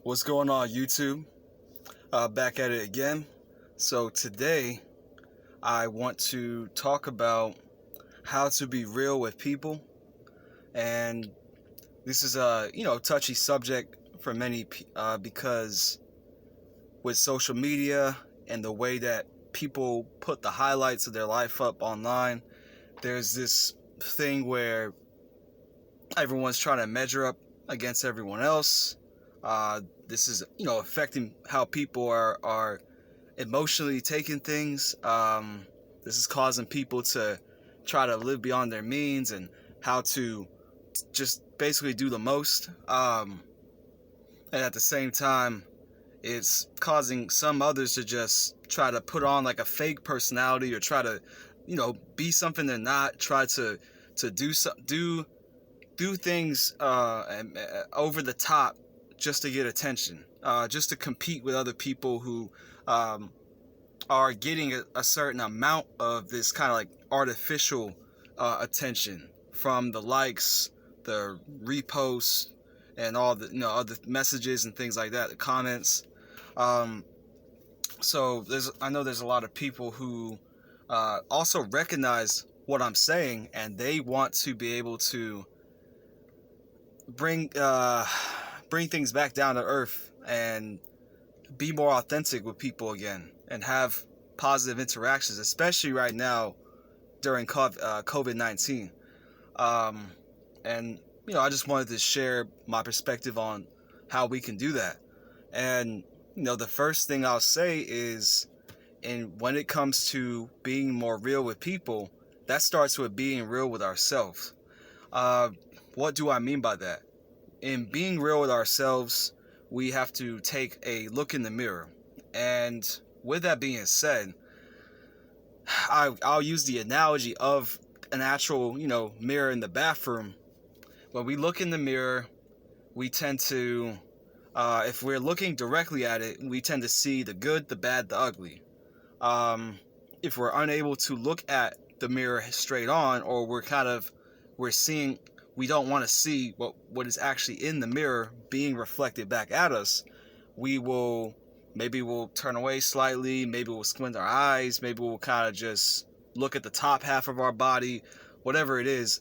What's going on, YouTube? Back at it again. So today I want to talk about how to be real with people, and this is a touchy subject for many because with social media and the way that people put the highlights of their life up online, there's this thing where everyone's trying to measure up against everyone else. This is affecting how people are emotionally taking things. This is causing people to try to live beyond their means and how to just basically do the most. And at the same time, it's causing some others to just try to put on like a fake personality or try to, be something they're not. Try to do things over the top just to get attention, just to compete with other people who are getting a certain amount of this kind of like artificial attention from the likes, the reposts, and all the other messages and things like that, the comments. So I know there's a lot of people who also recognize what I'm saying, and they want to be able to bring things back down to earth and be more authentic with people again and have positive interactions, especially right now during COVID-19. And I just wanted to share my perspective on how we can do that. And the first thing I'll say is, and when it comes to being more real with people, that starts with being real with ourselves. What do I mean by that? In being real with ourselves, we have to take a look in the mirror. And with that being said, I'll use the analogy of an actual, mirror in the bathroom. When we look in the mirror, we tend to, if we're looking directly at it, we tend to see the good, the bad, the ugly. If we're unable to look at the mirror straight on, or we don't want to see what is actually in the mirror being reflected back at us, maybe we'll turn away slightly, maybe we'll squint our eyes, maybe we'll kind of just look at the top half of our body, whatever it is.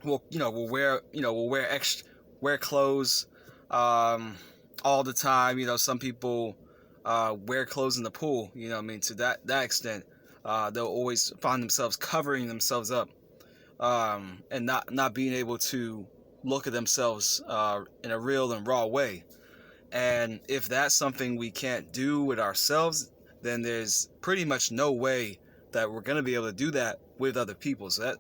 We'll wear clothes all the time. Some people wear clothes in the pool, to that extent. They'll always find themselves covering themselves up, and not being able to look at themselves in a real and raw way. And if that's something we can't do with ourselves, then there's pretty much no way that we're going to be able to do that with other people. So that,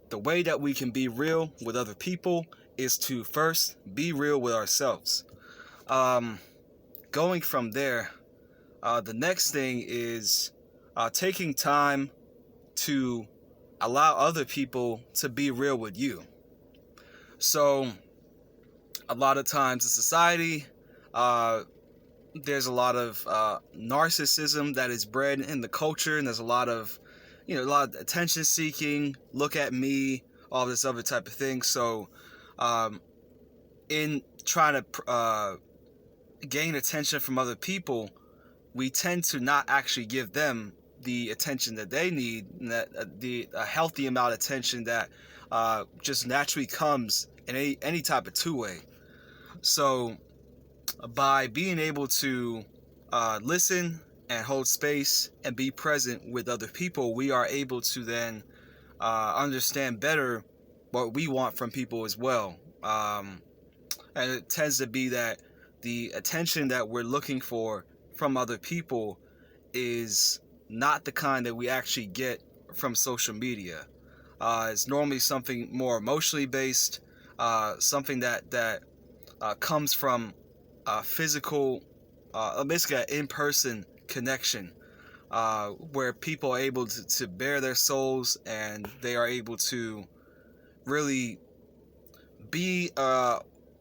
the way that we can be real with other people is to first be real with ourselves. Going from there, the next thing is taking time to allow other people to be real with you. So a lot of times in society, there's a lot of narcissism that is bred in the culture, and there's a lot of attention seeking, look at me, all this other type of thing. So in trying to gain attention from other people, we tend to not actually give them the attention that they need, and that a healthy amount of attention that just naturally comes in any type of two-way. So by being able to listen and hold space and be present with other people, we are able to then understand better what we want from people as well. And it tends to be that the attention that we're looking for from other people is not the kind that we actually get from social media. It's normally something more emotionally based, something that comes from physical, basically an in-person connection, where people are able to bare their souls, and they are able to really be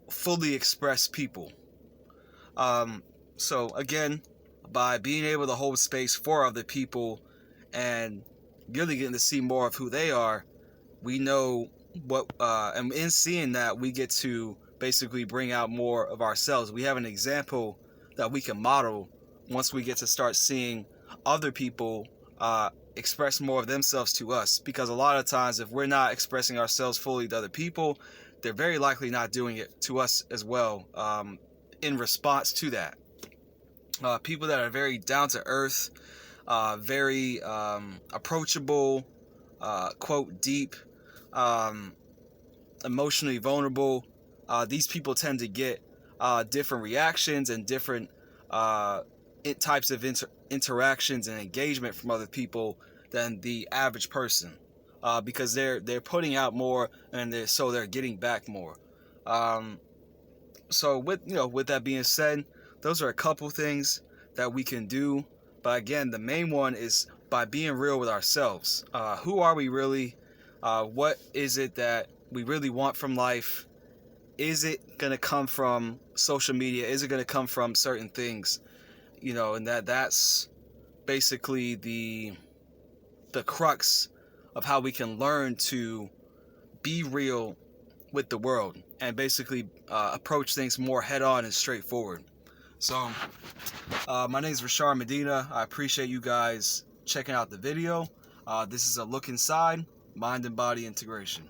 fully expressed people. So again, by being able to hold space for other people and really getting to see more of who they are, we know what, and in seeing that, we get to basically bring out more of ourselves. We have an example that we can model once we get to start seeing other people express more of themselves to us. Because a lot of times, if we're not expressing ourselves fully to other people, they're very likely not doing it to us as well, in response to that. People that are very down to earth, very approachable, quote, deep, emotionally vulnerable, these people tend to get different reactions and different types of interactions and engagement from other people than the average person, because they're putting out more, and they're getting back more. So with that being said, those are a couple things that we can do. But again, the main one is by being real with ourselves. Who are we really? What is it that we really want from life? Is it going to come from social media? Is it going to come from certain things? And that's basically the crux of how we can learn to be real with the world and basically approach things more head on and straightforward. So my name is Rasharn Medina. I appreciate you guys checking out the video. This is a look inside mind and body integration.